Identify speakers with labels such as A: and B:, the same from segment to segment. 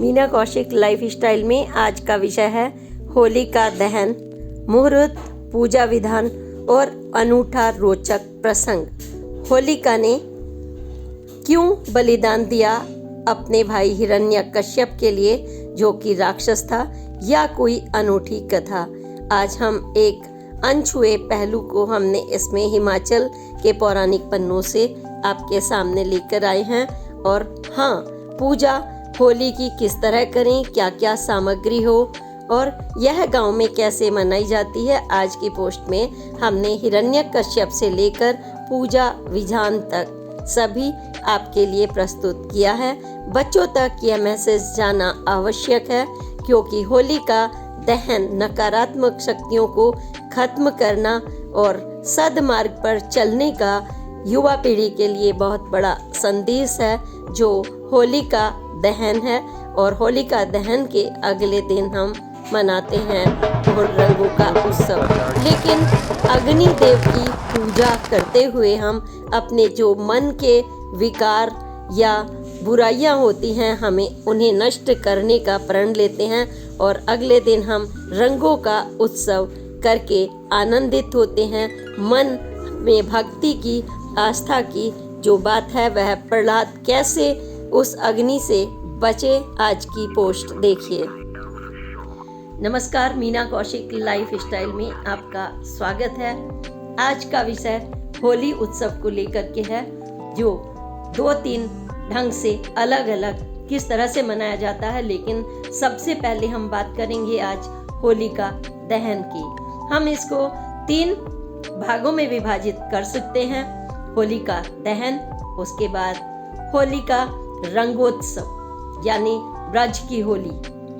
A: Meena Kaushik life style में आज का विषय है होली का दहन, मुहूर्त, पूजा विधान और अनूठा रोचक प्रसंग। होलिका ने क्यों बलिदान दिया अपने भाई हिरण्यकश्यप के लिए, जो कि राक्षस था, या कोई अनूठी कथा। आज हम एक अनछुए पहलू को हमने इसमें हिमाचल के पौराणिक पन्नों से आपके सामने लेकर आए हैं। और हाँ, पूजा होली की किस तरह करें, क्या क्या सामग्री हो और यह गांव में कैसे मनाई जाती है, आज की पोस्ट में हमने हिरण्यकश्यप से लेकर पूजा विधान तक सभी आपके लिए प्रस्तुत किया है। बच्चों तक यह मैसेज जाना आवश्यक है, क्योंकि होली का दहन नकारात्मक शक्तियों को खत्म करना और सद्मार्ग पर चलने का युवा पीढ़ी के लिए बहुत बड़ा संदेश है, जो होली का दहन है। और होलिका दहन के अगले दिन हम मनाते हैं रंगों का उत्सव। लेकिन अग्नि देव की पूजा करते हुए हम अपने जो मन के विकार या बुराइयां होती हैं, हमें उन्हें नष्ट करने का प्रण लेते हैं और अगले दिन हम रंगों का उत्सव करके आनंदित होते हैं। मन में भक्ति की, आस्था की जो बात है, वह प्रहलाद कैसे उस अग्नि से बचे, आज की पोस्ट देखिए। नमस्कार, मीना कौशिक लाइफ स्टाइल में आपका स्वागत है। आज का विषय होली उत्सव को लेकर के है, जो 2-3 ढंग से अलग अलग किस तरह से मनाया जाता है। लेकिन सबसे पहले हम बात करेंगे आज होली का दहन की। हम इसको 3 भागों में विभाजित कर सकते हैं। होली का दहन, उसके बाद होली का रंगोत्सव यानी ब्रज की होली,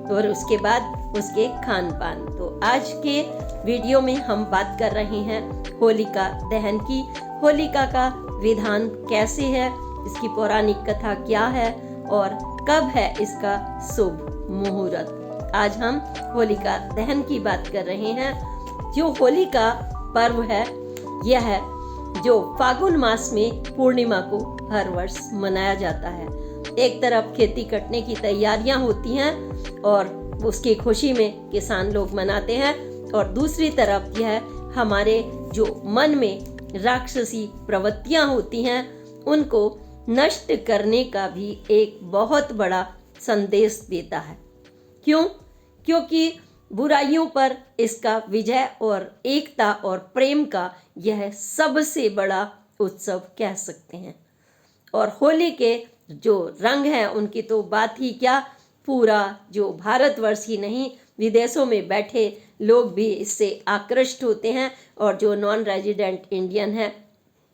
A: और उसके बाद उसके खान पान। तो आज के वीडियो में हम बात कर रहे हैं होलिका दहन की। होलिका का विधान कैसे है, इसकी पौराणिक कथा क्या है और कब है इसका शुभ मुहूर्त। आज हम होलिका दहन की बात कर रहे हैं। जो होली का पर्व है, यह है जो फागुन मास में पूर्णिमा को हर वर्ष मनाया जाता है। एक तरफ खेती कटने की तैयारियां होती हैं और उसकी खुशी में किसान लोग मनाते हैं, और दूसरी तरफ यह हमारे जो मन में राक्षसी प्रवृत्तियां होती हैं, उनको नष्ट करने का भी एक बहुत बड़ा संदेश देता है। क्यों? क्योंकि बुराइयों पर इसका विजय और एकता और प्रेम का यह सबसे बड़ा उत्सव कह सकते हैं। और होली के जो रंग हैं, उनकी तो बात ही क्या, पूरा जो भारतवर्ष ही नहीं, विदेशों में बैठे लोग भी इससे आकृष्ट होते हैं। और जो नॉन रेजिडेंट इंडियन हैं,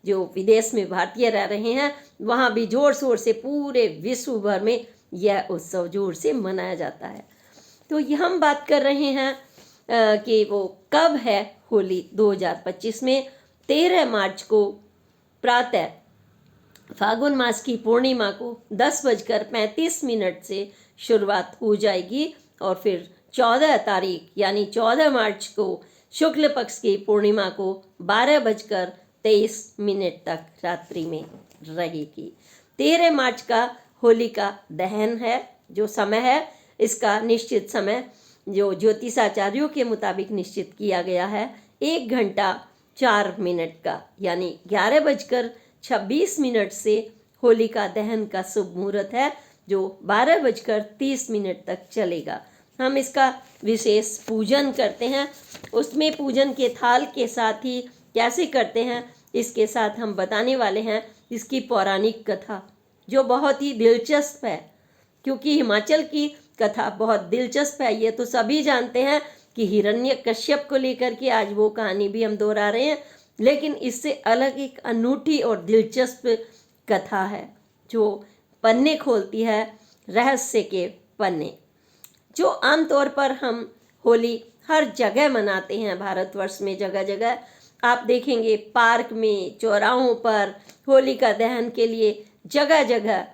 A: जो विदेश में भारतीय रह रहे हैं, वहाँ भी जोर शोर से पूरे विश्व भर में यह उत्सव जोर से मनाया जाता है। तो ये हम बात कर रहे हैं कि वो कब है होली 2025 में। 13 मार्च को प्रातः फागुन मास की पूर्णिमा को 10:35 से शुरुआत हो जाएगी, और फिर 14 तारीख यानी 14 मार्च को शुक्ल पक्ष की पूर्णिमा को 12:23 तक रात्रि में रहेगी। 13 मार्च का होली का दहन है। जो समय है, इसका निश्चित समय जो ज्योतिषाचार्यों के मुताबिक निश्चित किया गया है, 1 घंटा 4 मिनट का, यानी 11:26 से होली का दहन का शुभ मुहूर्त है, जो 12:30 तक चलेगा। हम इसका विशेष पूजन करते हैं। उसमें पूजन के थाल के साथ ही कैसे करते हैं, इसके साथ हम बताने वाले हैं इसकी पौराणिक कथा, जो बहुत ही दिलचस्प है। क्योंकि हिमाचल की कथा बहुत दिलचस्प है, ये तो सभी जानते हैं कि हिरण्यकश्यप को लेकर के आज वो कहानी भी हम दोहरा रहे हैं। लेकिन इससे अलग एक अनूठी और दिलचस्प कथा है, जो पन्ने खोलती है, रहस्य के पन्ने। जो आमतौर पर हम होली हर जगह मनाते हैं भारतवर्ष में, जगह जगह आप देखेंगे पार्क में, चौराहों पर होली का दहन के लिए जगह जगह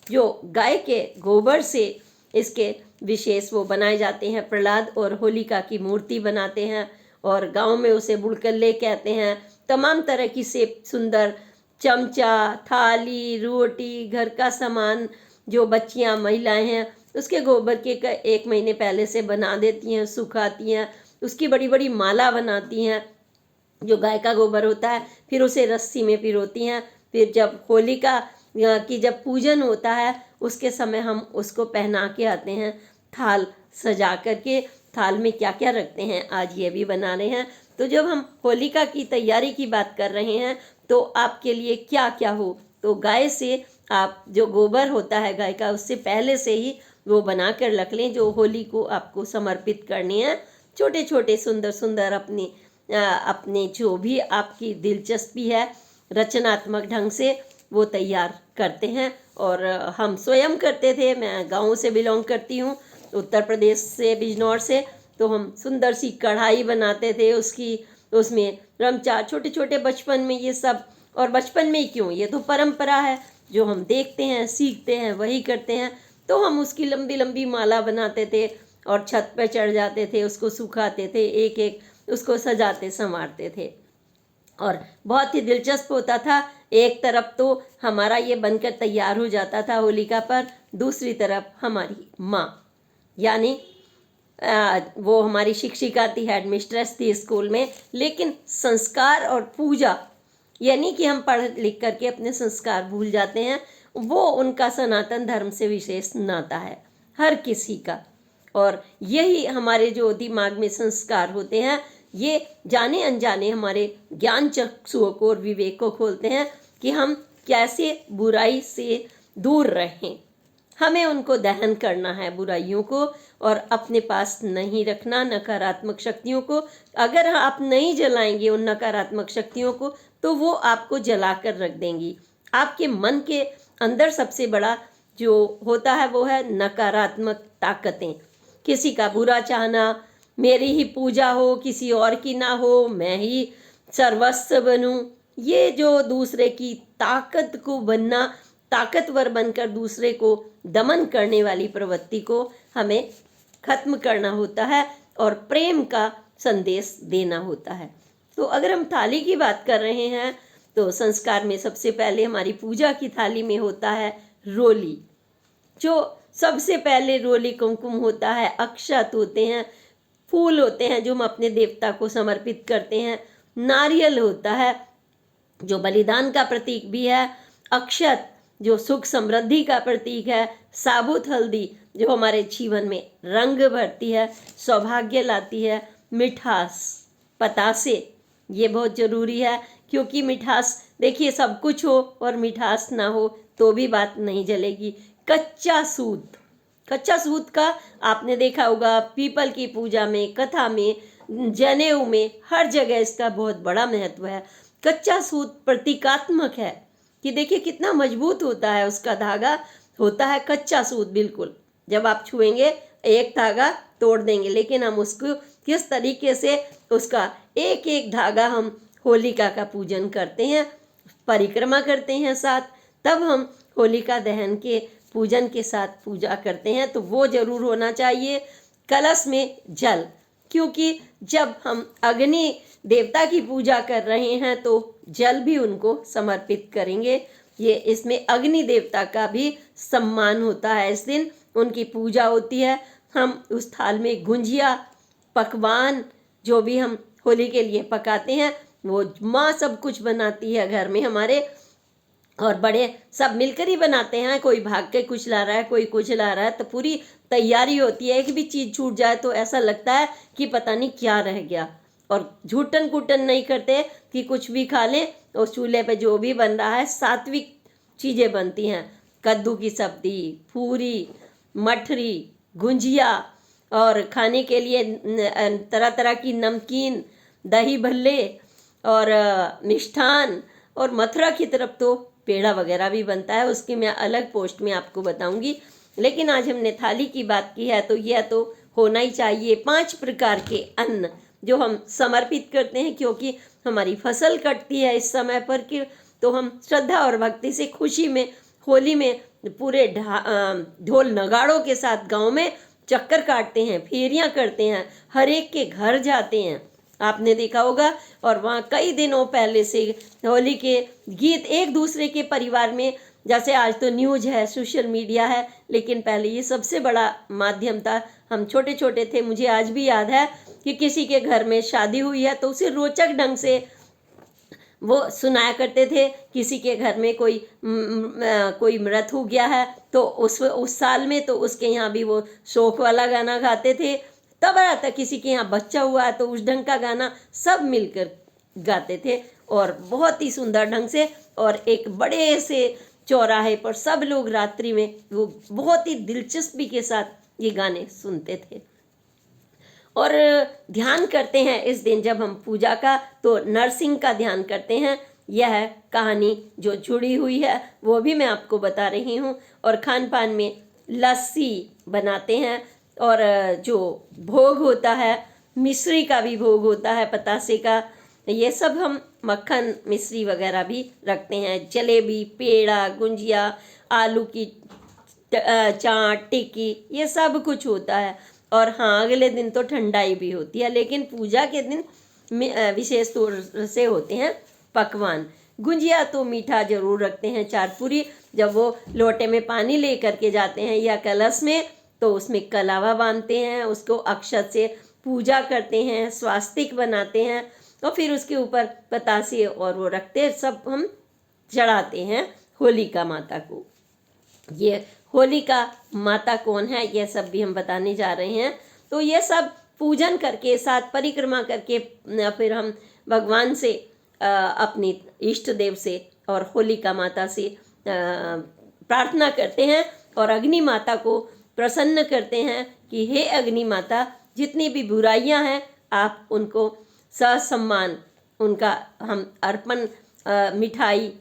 A: जो गाय के गोबर से इसके विशेष वो बनाए जाते हैं। प्रहलाद और होलिका की मूर्ति बनाते हैं, और गांव में उसे बुड़कल्ले कहते हैं। तमाम तरह की से सुंदर चमचा, थाली, रोटी, घर का सामान जो बच्चियां, महिलाएं हैं, उसके गोबर के 1 महीने पहले से बना देती हैं, सुखाती हैं, उसकी बड़ी बड़ी माला बनाती हैं जो गाय का गोबर होता है, फिर उसे रस्सी में पिरोती हैं। फिर जब होलिका की जब पूजन होता है उसके समय हम उसको पहना के आते हैं, थाल सजा करके। थाल में क्या क्या रखते हैं आज ये भी बना रहे हैं। तो जब हम होलिका की तैयारी की बात कर रहे हैं तो आपके लिए क्या क्या हो, तो गाय से आप जो गोबर होता है गाय का, उससे पहले से ही वो बना कर रख लें जो होली को आपको समर्पित करनी है। छोटे छोटे सुंदर सुंदर अपने जो भी आपकी दिलचस्पी है रचनात्मक ढंग से वो तैयार करते हैं। और हम स्वयं करते थे, मैं गाँव से बिलोंग करती हूँ, उत्तर प्रदेश से, बिजनौर से। तो हम सुंदर सी कढ़ाई बनाते थे, उसमें रमचा, छोटे छोटे बचपन में ये सब। और बचपन में ही क्यों, ये तो परंपरा है जो हम देखते हैं, सीखते हैं, वही करते हैं। तो हम उसकी लंबी लंबी माला बनाते थे और छत पर चढ़ जाते थे, उसको सुखाते थे, एक एक उसको सजाते संवारते थे। और बहुत ही दिलचस्प होता था। एक तरफ तो हमारा ये बनकर तैयार हो जाता था होलिका पर, दूसरी तरफ हमारी माँ यानी वो हमारी शिक्षिका थी, हेड मिस्ट्रेस थी स्कूल में। लेकिन संस्कार और पूजा यानी कि हम पढ़ लिख करके अपने संस्कार भूल जाते हैं, वो उनका सनातन धर्म से विशेष नाता है हर किसी का। और यही हमारे जो दिमाग में संस्कार होते हैं ये जाने अनजाने हमारे ज्ञान चक्षुओं को और विवेक को खोलते हैं कि हम कैसे बुराई से दूर रहें। हमें उनको दहन करना है बुराइयों को, और अपने पास नहीं रखना नकारात्मक शक्तियों को। अगर आप नहीं जलाएंगे उन नकारात्मक शक्तियों को तो वो आपको जला कर रख देंगी। आपके मन के अंदर सबसे बड़ा जो होता है वो है नकारात्मक ताकतें। किसी का बुरा चाहना, मेरी ही पूजा हो किसी और की ना हो, मैं ही सर्वस्व बनूं, ये जो दूसरे की ताकत को बनना, ताकतवर बनकर दूसरे को दमन करने वाली प्रवृत्ति को हमें खत्म करना होता है और प्रेम का संदेश देना होता है। तो अगर हम थाली की बात कर रहे हैं तो संस्कार में सबसे पहले हमारी पूजा की थाली में होता है रोली। जो सबसे पहले रोली कुमकुम होता है, अक्षत होते हैं, फूल होते हैं जो हम अपने देवता को समर्पित करते हैं, नारियल होता है जो बलिदान का प्रतीक भी है, अक्षत जो सुख समृद्धि का प्रतीक है, साबुत हल्दी जो हमारे जीवन में रंग भरती है, सौभाग्य लाती है, मिठास, पतासे ये बहुत ज़रूरी है क्योंकि मिठास, देखिए सब कुछ हो और मिठास ना हो तो भी बात नहीं जलेगी। कच्चा सूत, कच्चा सूत का आपने देखा होगा पीपल की पूजा में, कथा में, जनेऊ में, हर जगह इसका बहुत बड़ा महत्व है। कच्चा सूत प्रतीकात्मक है कि देखिए कितना मजबूत होता है, उसका धागा होता है कच्चा सूत। बिल्कुल जब आप छुएंगे एक धागा तोड़ देंगे, लेकिन हम उसको किस तरीके से उसका एक एक धागा हम होलिका का पूजन करते हैं, परिक्रमा करते हैं साथ, तब हम होलिका दहन के पूजन के साथ पूजा करते हैं। तो वो जरूर होना चाहिए। कलश में जल, क्योंकि जब हम अग्नि देवता की पूजा कर रहे हैं तो जल भी उनको समर्पित करेंगे। ये इसमें अग्नि देवता का भी सम्मान होता है, इस दिन उनकी पूजा होती है। हम उस थाल में गुंजिया, पकवान जो भी हम होली के लिए पकाते हैं वो माँ सब कुछ बनाती है घर में हमारे, और बड़े सब मिलकर ही बनाते हैं। कोई भाग के कुछ ला रहा है, कोई कुछ ला रहा है, तो पूरी तैयारी होती है। एक भी चीज़ छूट जाए तो ऐसा लगता है कि पता नहीं क्या रह गया। और झूठन कूटन नहीं करते कि कुछ भी खा लें। उस चूल्हे पे जो भी बन रहा है सात्विक चीज़ें बनती हैं, कद्दू की सब्जी, पूरी, मठरी, गुंजिया, और खाने के लिए तरह तरह की नमकीन, दही भल्ले और मिष्ठान, और मथुरा की तरफ तो पेड़ा वगैरह भी बनता है, उसकी मैं अलग पोस्ट में आपको बताऊंगी। लेकिन आज हमने थाली की बात की है तो यह तो होना ही चाहिए। 5 प्रकार के अन्न जो हम समर्पित करते हैं, क्योंकि हमारी फसल कटती है इस समय पर कि तो हम श्रद्धा और भक्ति से खुशी में होली में पूरे ढोल नगाड़ों के साथ गांव में चक्कर काटते हैं, फेरियां करते हैं, हर एक के घर जाते हैं, आपने देखा होगा। और वहाँ कई दिनों पहले से होली के गीत, एक दूसरे के परिवार में जैसे आज तो न्यूज़ है, सोशल मीडिया है, लेकिन पहले ये सबसे बड़ा माध्यम था। हम छोटे छोटे थे, मुझे आज भी याद है कि किसी के घर में शादी हुई है तो उसे रोचक ढंग से वो सुनाया करते थे। किसी के घर में कोई मृत हो गया है तो उस साल में तो उसके यहाँ भी वो शोक वाला गाना गाते थे। तब आता किसी के यहाँ बच्चा हुआ है तो उस ढंग का गाना सब मिलकर गाते थे, और बहुत ही सुंदर ढंग से। और एक बड़े से चौराहे पर सब लोग रात्रि में वो बहुत ही दिलचस्पी के साथ ये गाने सुनते थे और ध्यान करते हैं। इस दिन जब हम पूजा का तो नरसिंह का ध्यान करते हैं। यह कहानी जो जुड़ी हुई है वो भी मैं आपको बता रही हूँ। और खान पान में लस्सी बनाते हैं, और जो भोग होता है, मिश्री का भी भोग होता है, पतासे का, ये सब हम मक्खन मिश्री वगैरह भी रखते हैं। जलेबी, पेड़ा, गुंजिया, आलू की चाट, टिक्की, ये सब कुछ होता है। और हाँ, अगले दिन तो ठंडाई भी होती है, लेकिन पूजा के दिन विशेष तौर से होते हैं पकवान। गुंजिया तो मीठा जरूर रखते हैं, चार पूरी। जब वो लोटे में पानी ले करके जाते हैं या कलश में, तो उसमें कलावा बांधते हैं, उसको अक्षत से पूजा करते हैं, स्वास्तिक बनाते हैं, और फिर उसके ऊपर पतासे और वो रखते, सब हम चढ़ाते हैं होलिका माता को। ये होलिका माता कौन है, ये सब भी हम बताने जा रहे हैं। तो ये सब पूजन करके, साथ परिक्रमा करके, फिर हम भगवान से, अपनी इष्ट देव से और होलिका माता से प्रार्थना करते हैं और अग्नि माता को प्रसन्न करते हैं कि हे अग्नि माता, जितनी भी बुराइयां हैं आप उनको ससम्मान, उनका हम अर्पण, मिठाई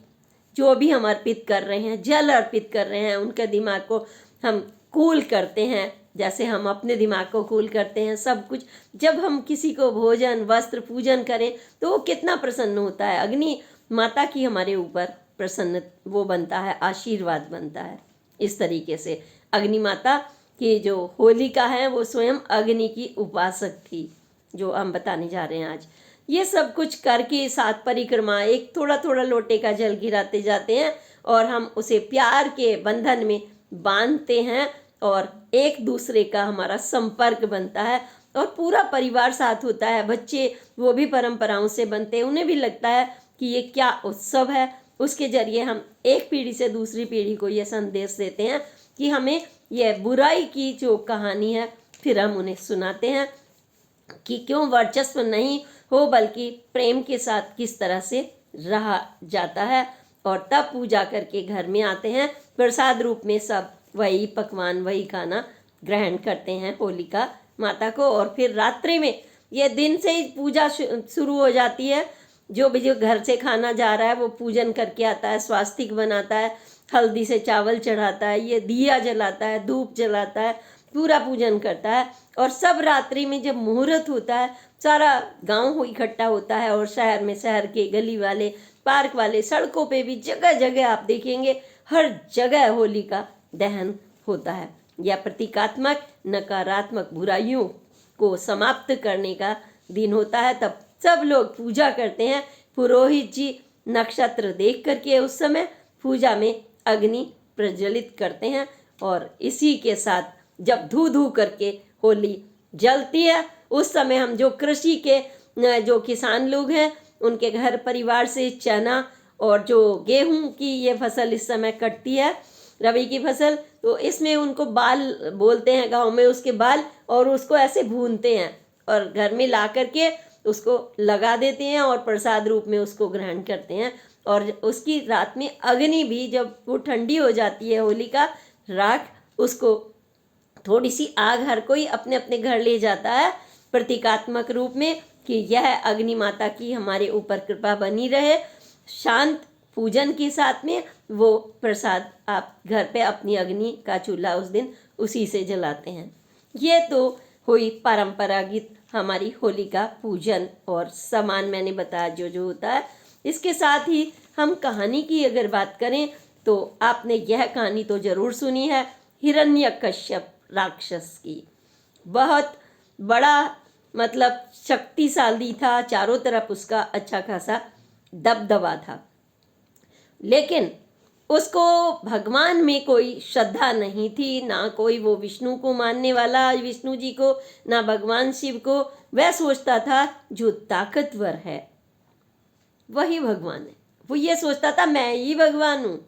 A: जो भी हम अर्पित कर रहे हैं, जल अर्पित कर रहे हैं, उनके दिमाग को हम कूल करते हैं, जैसे हम अपने दिमाग को कूल करते हैं। सब कुछ जब हम किसी को भोजन, वस्त्र, पूजन करें तो वो कितना प्रसन्न होता है। अग्नि माता की हमारे ऊपर प्रसन्न वो बनता है, आशीर्वाद बनता है। इस तरीके से अग्नि माता की जो होलिका है वो स्वयं अग्नि की उपासक थी, जो हम बताने जा रहे हैं आज। ये सब कुछ करके साथ परिक्रमा, एक थोड़ा थोड़ा लोटे का जल गिराते जाते हैं और हम उसे प्यार के बंधन में बांधते हैं, और एक दूसरे का हमारा संपर्क बनता है और पूरा परिवार साथ होता है। बच्चे वो भी परंपराओं से बनते हैं, उन्हें भी लगता है कि ये क्या उत्सव है। उसके जरिए हम एक पीढ़ी से दूसरी पीढ़ी को ये संदेश देते हैं कि हमें यह बुराई की जो कहानी है फिर हम उन्हें सुनाते हैं कि क्यों वर्चस्व नहीं हो, बल्कि प्रेम के साथ किस तरह से रहा जाता है। और तब पूजा करके घर में आते हैं, प्रसाद रूप में सब वही पकवान, वही खाना ग्रहण करते हैं होलिका माता को। और फिर रात्रि में, ये दिन से ही पूजा शुरू हो जाती है। जो भी जो घर से खाना जा रहा है वो पूजन करके आता है, स्वास्तिक बनाता है, हल्दी से चावल चढ़ाता है, ये दिया जलाता है, धूप जलाता है, पूरा पूजन करता है। और सब रात्रि में जब मुहूर्त होता है, सारा गांव इकट्ठा होता है, और शहर में, शहर के गली वाले, पार्क वाले, सड़कों पे भी जगह जगह आप देखेंगे, हर जगह होली का दहन होता है। यह प्रतीकात्मक नकारात्मक बुराइयों को समाप्त करने का दिन होता है। तब सब लोग पूजा करते हैं। पुरोहित जी नक्षत्र देख करके उस समय पूजा में अग्नि प्रज्वलित करते हैं, और इसी के साथ जब धू धू करके होली जलती है, उस समय हम जो कृषि के जो किसान लोग हैं, उनके घर परिवार से चना और जो गेहूं की ये फसल इस समय कटती है, रबी की फसल, तो इसमें उनको बाल बोलते हैं गांव में, उसके बाल, और उसको ऐसे भूनते हैं और घर में ला करके उसको लगा देते हैं और प्रसाद रूप में उसको ग्रहण करते हैं। और उसकी रात में अग्नि भी, जब वो ठंडी हो जाती है होली का राख, उसको थोड़ी सी आग हर कोई अपने अपने घर ले जाता है, प्रतीकात्मक रूप में कि यह अग्नि माता की हमारे ऊपर कृपा बनी रहे। शांत पूजन के साथ में वो प्रसाद आप घर पे अपनी अग्नि का चूल्हा उस दिन उसी से जलाते हैं। ये तो हुई परंपरागत हमारी होली का पूजन और सामान मैंने बताया जो जो होता है। इसके साथ ही हम कहानी की अगर बात करें तो आपने यह कहानी तो जरूर सुनी है, हिरण्यकश्यप राक्षस की। बहुत बड़ा मतलब शक्तिशाली था, चारों तरफ उसका अच्छा खासा दबदबा था, लेकिन उसको भगवान में कोई श्रद्धा नहीं थी, ना कोई वो विष्णु को मानने वाला, विष्णु जी को, ना भगवान शिव को। वह सोचता था जो ताकतवर है वही भगवान है। वो ये सोचता था मैं ही भगवान हूँ,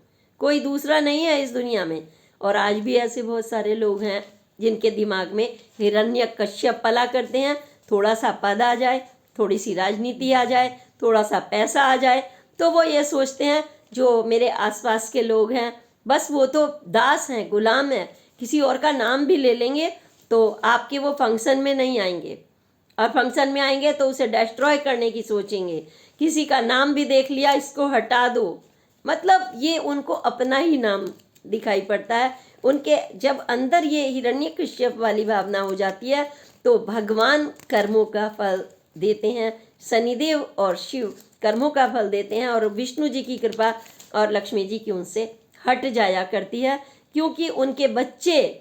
A: कोई दूसरा नहीं है इस दुनिया में। और आज भी ऐसे बहुत सारे लोग हैं जिनके दिमाग में हिरण्यकश्यप पला करते हैं। थोड़ा सा पद आ जाए, थोड़ी सी राजनीति आ जाए, थोड़ा सा पैसा आ जाए, तो वो ये सोचते हैं जो मेरे आसपास के लोग हैं बस वो तो दास हैं, गुलाम हैं, किसी और का नाम भी ले लेंगे तो आपके वो फंक्शन में नहीं आएंगे, और फंक्शन में आएंगे तो उसे डिस्ट्रॉय करने की सोचेंगे। किसी का नाम भी देख लिया, इसको हटा दो, मतलब ये उनको अपना ही नाम दिखाई पड़ता है। उनके जब अंदर ये हिरण्यकश्यप वाली भावना हो जाती है तो भगवान कर्मों का फल देते हैं, शनिदेव और शिव कर्मों का फल देते हैं, और विष्णु जी की कृपा और लक्ष्मी जी की उनसे हट जाया करती है, क्योंकि उनके बच्चे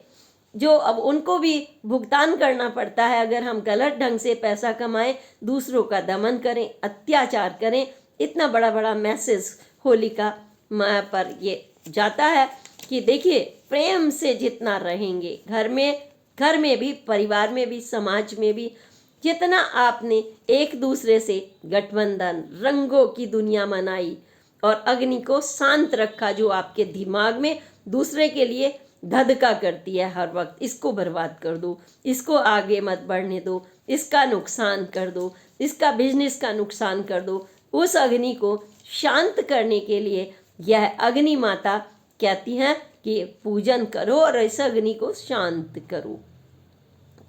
A: जो अब उनको भी भुगतान करना पड़ता है। अगर हम गलत ढंग से पैसा कमाएं, दूसरों का दमन करें, अत्याचार करें, इतना बड़ा बड़ा मैसेज होलिका माँ पर ये जाता है कि देखिए प्रेम से जितना रहेंगे घर में भी, परिवार में भी, समाज में भी, जितना आपने एक दूसरे से गठबंधन, रंगों की दुनिया मनाई और अग्नि को शांत रखा जो आपके दिमाग में दूसरे के लिए धधका करती है हर वक्त, इसको बर्बाद कर दो, इसको आगे मत बढ़ने दो, इसका नुकसान कर दो, इसका बिजनेस का नुकसान कर दो, उस अग्नि को शांत करने के लिए यह अग्नि माता कहती हैं कि पूजन करो और इस अग्नि को शांत करो।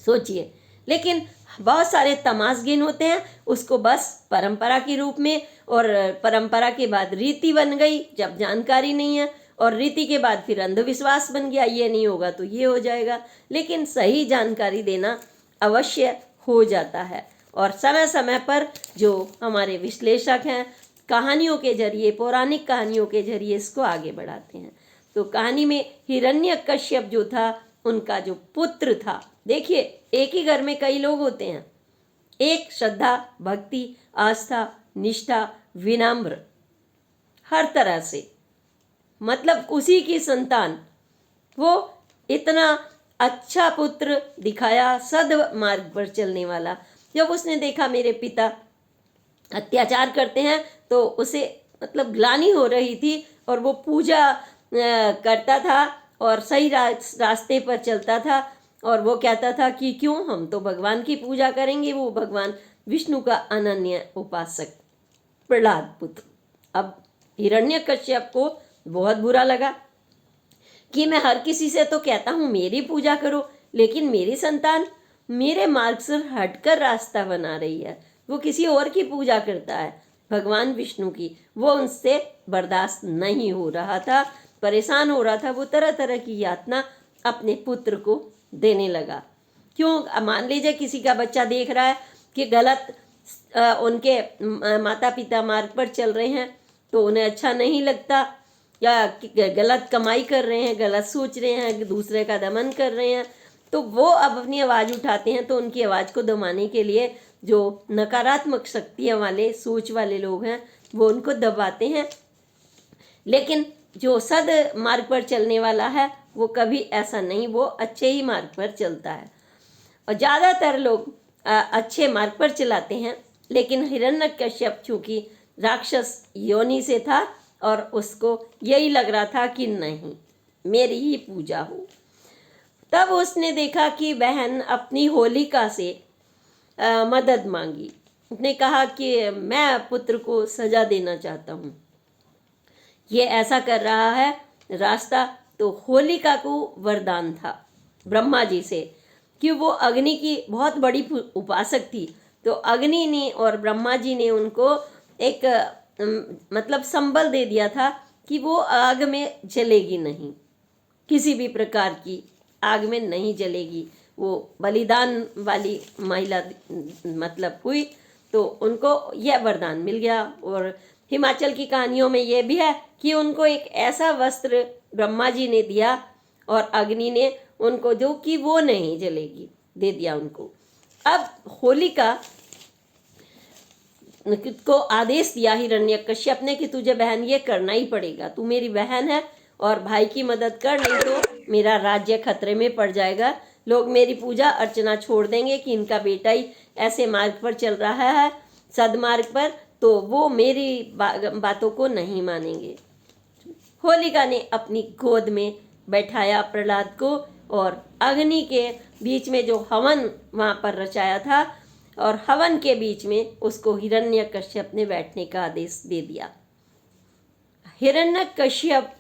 A: सोचिए, लेकिन बहुत सारे तमाशगीन होते हैं, उसको बस परंपरा के रूप में, और परंपरा के बाद रीति बन गई जब जानकारी नहीं है, और रीति के बाद फिर अंधविश्वास बन गया, ये नहीं होगा तो ये हो जाएगा। लेकिन सही जानकारी देना अवश्य हो जाता है, और समय समय पर जो हमारे विश्लेषक हैं कहानियों के जरिए, पौराणिक कहानियों के जरिए इसको आगे बढ़ाते हैं। तो कहानी में हिरण्यकश्यप जो था, उनका जो पुत्र था, देखिए एक ही घर में कई लोग होते हैं, एक श्रद्धा, भक्ति, आस्था, निष्ठा, विनम्र, हर तरह से, मतलब उसी की संतान, वो इतना अच्छा पुत्र दिखाया, सद मार्ग पर चलने वाला। जब उसने देखा मेरे पिता अत्याचार करते हैं तो उसे मतलब ग्लानि हो रही थी, और वो पूजा करता था और सही रास्ते पर चलता था, और वो कहता था कि क्यों, हम तो भगवान की पूजा करेंगे। वो भगवान विष्णु का अनन्य उपासक प्रहलाद पुत्र। अब हिरण्यकश्यप को बहुत बुरा लगा कि मैं हर किसी से तो कहता हूँ मेरी पूजा करो, लेकिन मेरी संतान मेरे मार्ग से हटकर रास्ता बना रही है, वो किसी और की पूजा करता है, भगवान विष्णु की। वो उनसे बर्दाश्त नहीं हो रहा था, परेशान हो रहा था। वो तरह तरह की यातना अपने पुत्र को देने लगा। क्यों, मान लीजिए किसी का बच्चा देख रहा है कि गलत उनके माता पिता मार्ग पर चल रहे हैं तो उन्हें अच्छा नहीं लगता, या गलत कमाई कर रहे हैं, गलत सोच रहे हैं, दूसरे का दमन कर रहे हैं, तो वो अब अपनी आवाज़ उठाते हैं। तो उनकी आवाज़ को दबाने के लिए जो नकारात्मक शक्तियाँ वाले, सोच वाले लोग हैं, वो उनको दबाते हैं। लेकिन जो सद मार्ग पर चलने वाला है वो कभी ऐसा नहीं, वो अच्छे ही मार्ग पर चलता है। और ज़्यादातर लोग अच्छे मार्ग पर चलाते हैं, लेकिन हिरण्यकश्यप चूँकि राक्षस योनि से था और उसको यही लग रहा था कि नहीं, मेरी ही पूजा हो। तब उसने देखा कि बहन अपनी होलिका से मदद मांगी। उसने कहा कि मैं पुत्र को सजा देना चाहता हूँ, ये ऐसा कर रहा है रास्ता। तो होलिका को वरदान था ब्रह्मा जी से कि वो अग्नि की बहुत बड़ी उपासक थी। तो अग्नि ने और ब्रह्मा जी ने उनको एक मतलब संबल दे दिया था कि वो आग में जलेगी नहीं, किसी भी प्रकार की आग में नहीं जलेगी। वो बलिदान वाली महिला मतलब हुई, तो उनको यह वरदान मिल गया। और हिमाचल की कहानियों में यह भी है कि उनको एक ऐसा वस्त्र ब्रह्मा जी ने दिया और अग्नि ने उनको, जो कि वो नहीं जलेगी, दे दिया उनको। अब होलिका को आदेश दिया हिरण्यकश्यप ने कि तुझे बहन ये करना ही पड़ेगा, तू मेरी बहन है और भाई की मदद कर, नहीं तो मेरा राज्य खतरे में पड़ जाएगा। लोग मेरी पूजा अर्चना छोड़ देंगे कि इनका बेटा ही ऐसे मार्ग पर चल रहा है, सदमार्ग पर, तो वो मेरी बातों को नहीं मानेंगे। होलिका ने अपनी गोद में बैठाया प्रहलाद को और अग्नि के बीच में जो हवन वहाँ पर रचाया था और हवन के बीच में उसको हिरण्यकश्यप ने बैठने का आदेश दे दिया। हिरण्यकश्यप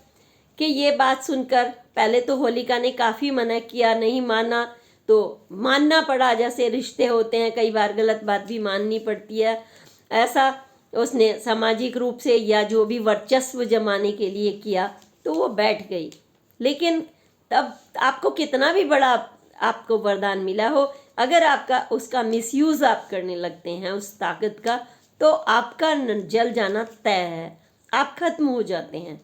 A: के ये बात सुनकर पहले तो होलिका ने काफ़ी मना किया, नहीं माना तो मानना पड़ा। जैसे रिश्ते होते हैं, कई बार गलत बात भी माननी पड़ती है, ऐसा उसने सामाजिक रूप से या जो भी वर्चस्व जमाने के लिए किया, तो वो बैठ गई। लेकिन तब आपको कितना भी बड़ा आपको वरदान मिला हो, अगर आपका उसका मिसयूज़ आप करने लगते हैं उस ताकत का, तो आपका जल जाना तय है, आप खत्म हो जाते हैं।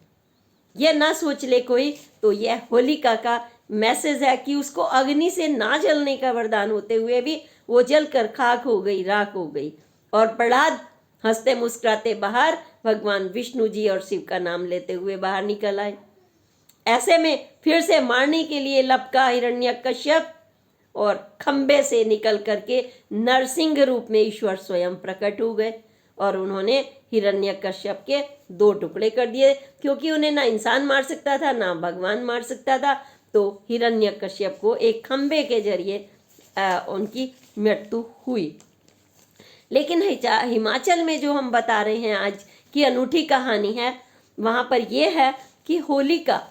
A: यह ना सोच ले कोई, तो यह होलिका का मैसेज है कि उसको अग्नि से ना जलने का वरदान होते हुए भी वो जलकर खाक हो गई, राख हो गई। और प्रहलाद हंसते मुस्कुराते बाहर भगवान विष्णु जी और शिव का नाम लेते हुए बाहर निकल आए। ऐसे में फिर से मारने के लिए लपका हिरण्यकश्यप और खंबे से निकल करके नरसिंह रूप में ईश्वर स्वयं प्रकट हो गए और उन्होंने हिरण्यकश्यप के 2 टुकड़े कर दिए, क्योंकि उन्हें ना इंसान मार सकता था ना भगवान मार सकता था। तो हिरण्यकश्यप को एक खंबे के जरिए उनकी मृत्यु हुई। लेकिन हिमाचल में जो हम बता रहे हैं आज की अनूठी कहानी है, वहाँ पर यह है कि होलिका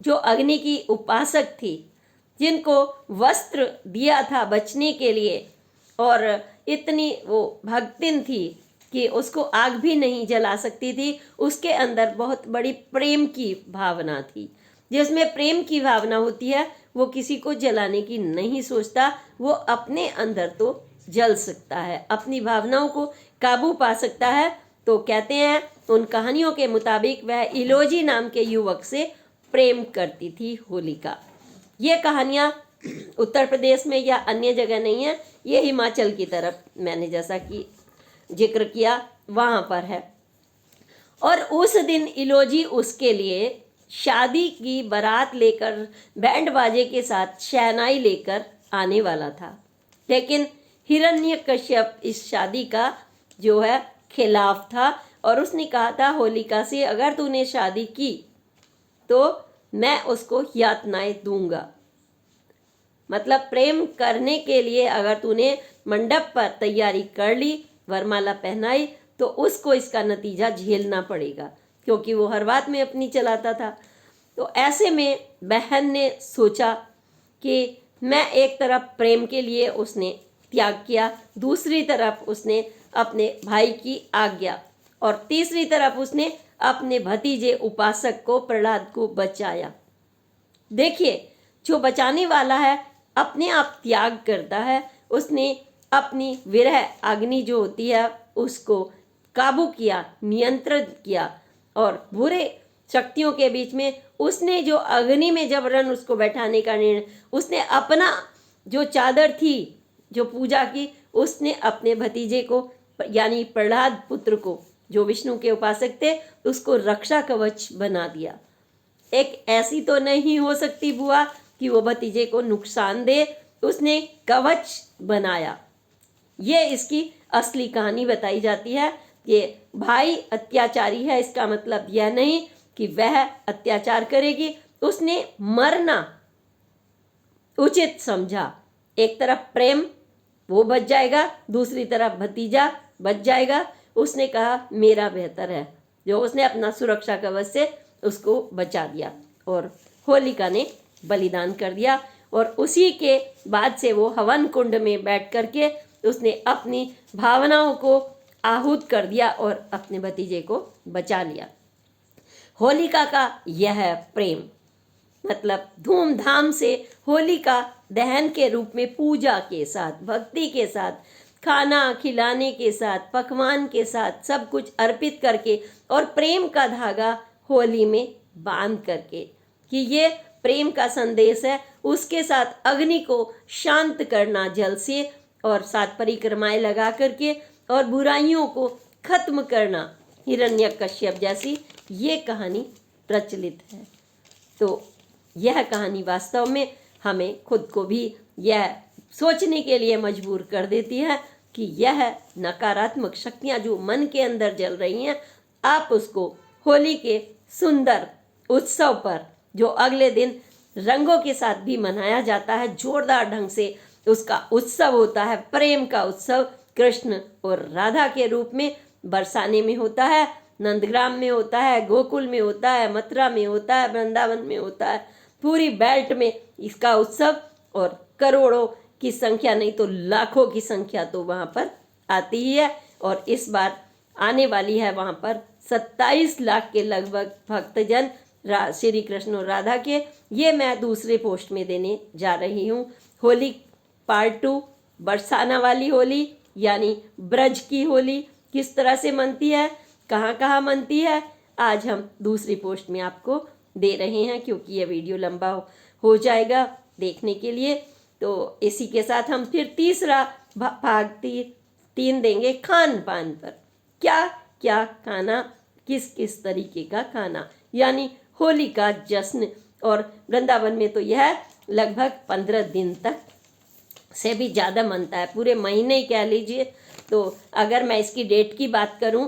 A: जो अग्नि की उपासक थी, जिनको वस्त्र दिया था बचने के लिए, और इतनी वो भक्तिन थी कि उसको आग भी नहीं जला सकती थी, उसके अंदर बहुत बड़ी प्रेम की भावना थी। जिसमें प्रेम की भावना होती है वो किसी को जलाने की नहीं सोचता, वो अपने अंदर तो जल सकता है, अपनी भावनाओं को काबू पा सकता है। तो कहते हैं उन कहानियों के मुताबिक वह इलोजी नाम के युवक से प्रेम करती थी होलिका। ये कहानियाँ उत्तर प्रदेश में या अन्य जगह नहीं है, ये हिमाचल की तरफ मैंने जैसा कि जिक्र किया वहाँ पर है। और उस दिन इलोजी उसके लिए शादी की बारात लेकर बैंड बाजे के साथ शहनाई लेकर आने वाला था, लेकिन हिरण्यकश्यप इस शादी का जो है खिलाफ था और उसने कहा था होलिका से, अगर तूने शादी की तो मैं उसको यातनाएं दूंगा। मतलब प्रेम करने के लिए अगर तूने मंडप पर तैयारी कर ली, वरमाला पहनाई, तो उसको इसका नतीजा झेलना पड़ेगा, क्योंकि वो हर बात में अपनी चलाता था। तो ऐसे में बहन ने सोचा कि मैं एक तरफ प्रेम के लिए उसने त्याग किया, दूसरी तरफ उसने अपने भाई की आज्ञा, और तीसरी तरफ उसने अपने भतीजे उपासक को प्रहलाद को बचाया। देखिए, जो बचाने वाला है अपने आप त्याग करता है। उसने अपनी विरह अग्नि जो होती है उसको काबू किया, नियंत्रित किया, और बुरे शक्तियों के बीच में उसने जो अग्नि में जबरन उसको बैठाने का निर्णय, उसने अपना जो चादर थी जो पूजा की, उसने अपने भतीजे को यानी प्रहलाद पुत्र को जो विष्णु के उपासक थे उसको रक्षा कवच बना दिया। एक ऐसी तो नहीं हो सकती बुआ कि वो भतीजे को नुकसान दे, उसने कवच बनाया। ये इसकी असली कहानी बताई जाती है। ये भाई अत्याचारी है, इसका मतलब यह नहीं कि वह अत्याचार करेगी। उसने मरना उचित समझा। एक तरफ प्रेम वो बच जाएगा, दूसरी तरफ भतीजा बच जाएगा। उसने कहा मेरा बेहतर है, जो उसने अपना सुरक्षा कवच से उसको बचा दिया और होलिका ने बलिदान कर दिया। और उसी के बाद से वो हवन कुंड में बैठ करके उसने अपनी भावनाओं को आहूत कर दिया और अपने भतीजे को बचा लिया। होलिका का यह प्रेम मतलब धूमधाम से होलिका दहन के रूप में पूजा के साथ, भक्ति के साथ, खाना खिलाने के साथ, पकवान के साथ सब कुछ अर्पित करके और प्रेम का धागा होली में बांध करके, कि ये प्रेम का संदेश है। उसके साथ अग्नि को शांत करना जल से, और सात परिक्रमाएं लगा करके और बुराइयों को खत्म करना, हिरण्यकश्यप जैसी ये कहानी प्रचलित है। तो यह कहानी वास्तव में हमें खुद को भी यह सोचने के लिए मजबूर कर देती है कि यह नकारात्मक शक्तियाँ जो मन के अंदर जल रही हैं, आप उसको होली के सुंदर उत्सव पर, जो अगले दिन रंगों के साथ भी मनाया जाता है, जोरदार ढंग से उसका उत्सव होता है, प्रेम का उत्सव कृष्ण और राधा के रूप में बरसाने में होता है, नंदग्राम में होता है, गोकुल में होता है, मथुरा में होता है, वृंदावन में होता है, पूरी बेल्ट में इसका उत्सव, और करोड़ों की संख्या नहीं तो लाखों की संख्या तो वहाँ पर आती ही है। और इस बार आने वाली है वहाँ पर 27 लाख के लगभग भक्तजन श्री कृष्ण और राधा के। ये मैं दूसरे पोस्ट में देने जा रही हूँ। होली पार्ट 2, बरसाना वाली होली यानी ब्रज की होली किस तरह से मनती है, कहाँ कहाँ मनती है, आज हम दूसरी पोस्ट में आपको दे रहे हैं, क्योंकि यह वीडियो लंबा हो जाएगा देखने के लिए। तो इसी के साथ हम फिर तीसरा भाग 3 देंगे खान पान पर। क्या क्या खाना, किस किस तरीके का खाना, यानी होली का जश्न। और वृंदावन में तो यह लगभग 15 दिन तक से भी ज़्यादा मनता है, पूरे महीने ही कह लीजिए। तो अगर मैं इसकी डेट की बात करूं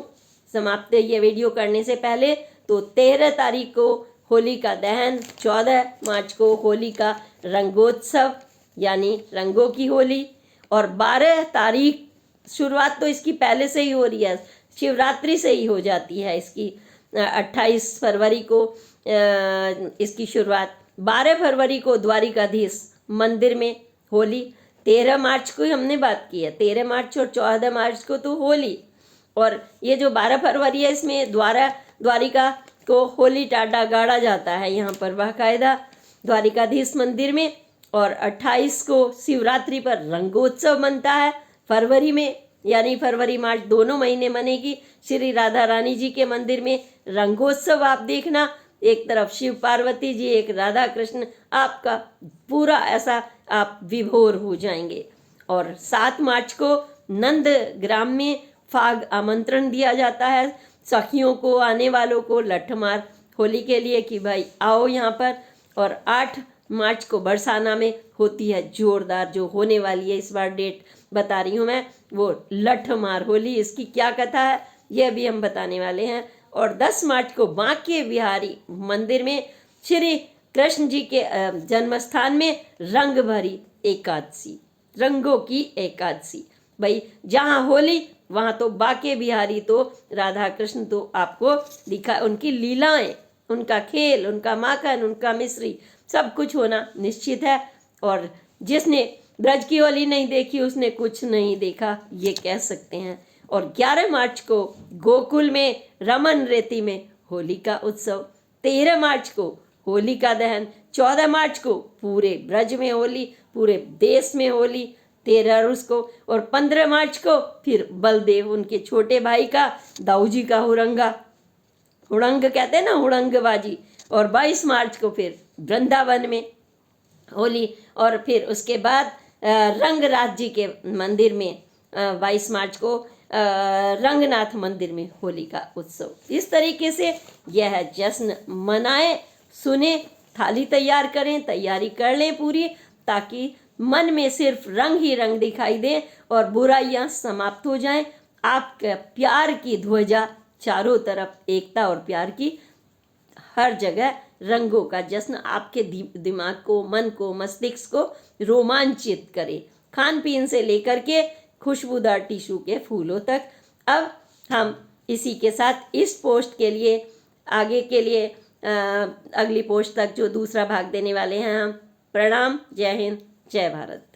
A: समाप्त ये वीडियो करने से पहले, तो 13 तारीख को होली का दहन, 14 मार्च को होली का रंगोत्सव यानी रंगों की होली, और 12 तारीख, शुरुआत तो इसकी पहले से ही हो रही है, शिवरात्रि से ही हो जाती है इसकी। 28 फरवरी को इसकी शुरुआत, 12 फरवरी को द्वारिकाधीश मंदिर में होली, 13 मार्च को ही हमने बात की है, 13 मार्च और 14 मार्च को तो होली। और ये जो 12 फरवरी है इसमें द्वारिका को होली टाटा गाड़ा जाता है यहाँ पर बाकायदा द्वारिकाधीश मंदिर में। और 28 को शिवरात्रि पर रंगोत्सव मनता है फरवरी में, यानी फरवरी मार्च दोनों महीने मनेगी श्री राधा रानी जी के मंदिर में रंगोत्सव। आप देखना, एक तरफ शिव पार्वती जी, एक राधा कृष्ण, आपका पूरा ऐसा आप विभोर हो जाएंगे। और 7 मार्च को नंदग्राम में फाग आमंत्रण दिया जाता है सखियों को, आने वालों को लठमार होली के लिए कि भाई आओ यहाँ पर। और 8 मार्च को बरसाना में होती है जोरदार, जो होने वाली है, इस बार डेट बता रही हूँ मैं, वो लठमार होली। इसकी क्या कथा है यह भी हम बताने वाले हैं। और 10 मार्च को बांके बिहारी मंदिर में श्री कृष्ण जी के जन्म स्थान में रंग भरी एकादशी, रंगों की एकादशी। भाई जहाँ होली वहाँ तो बांके बिहारी, तो राधा कृष्ण तो आपको दिखा, उनकी लीलाएं, उनका खेल, उनका माखन, उनका मिश्री, सब कुछ होना निश्चित है। और जिसने ब्रज की होली नहीं देखी उसने कुछ नहीं देखा, ये कह सकते हैं। और 11 मार्च को गोकुल में रमन रेती में होली का उत्सव, 13 मार्च को होली का दहन, 14 मार्च को पूरे ब्रज में होली, पूरे देश में होली, 13 रूस को, और 15 मार्च को फिर बलदेव उनके छोटे भाई का, दाऊ जी का हुरंगा, हुड़ंग कहते हैं ना, हुड़ंगबाजी। और 22 मार्च को फिर वृंदावन में होली। और फिर उसके बाद रंगराज जी के मंदिर में 22 मार्च को रंगनाथ मंदिर में होली का उत्सव। इस तरीके से यह जश्न मनाएं, सुने, थाली तैयार करें, तैयारी कर लें पूरी, ताकि मन में सिर्फ रंग ही रंग दिखाई दे और बुराइयां समाप्त हो जाएं। आपके प्यार की ध्वजा चारों तरफ, एकता और प्यार की हर जगह, रंगों का जश्न आपके दिमाग को, मन को, मस्तिष्क को रोमांचित करे, खान पीन से लेकर के खुशबूदार टिश्यू के फूलों तक। अब हम इसी के साथ इस पोस्ट के लिए, आगे के लिए अगली पोस्ट तक जो दूसरा भाग देने वाले हैं हम। प्रणाम, जय हिंद, जय भारत।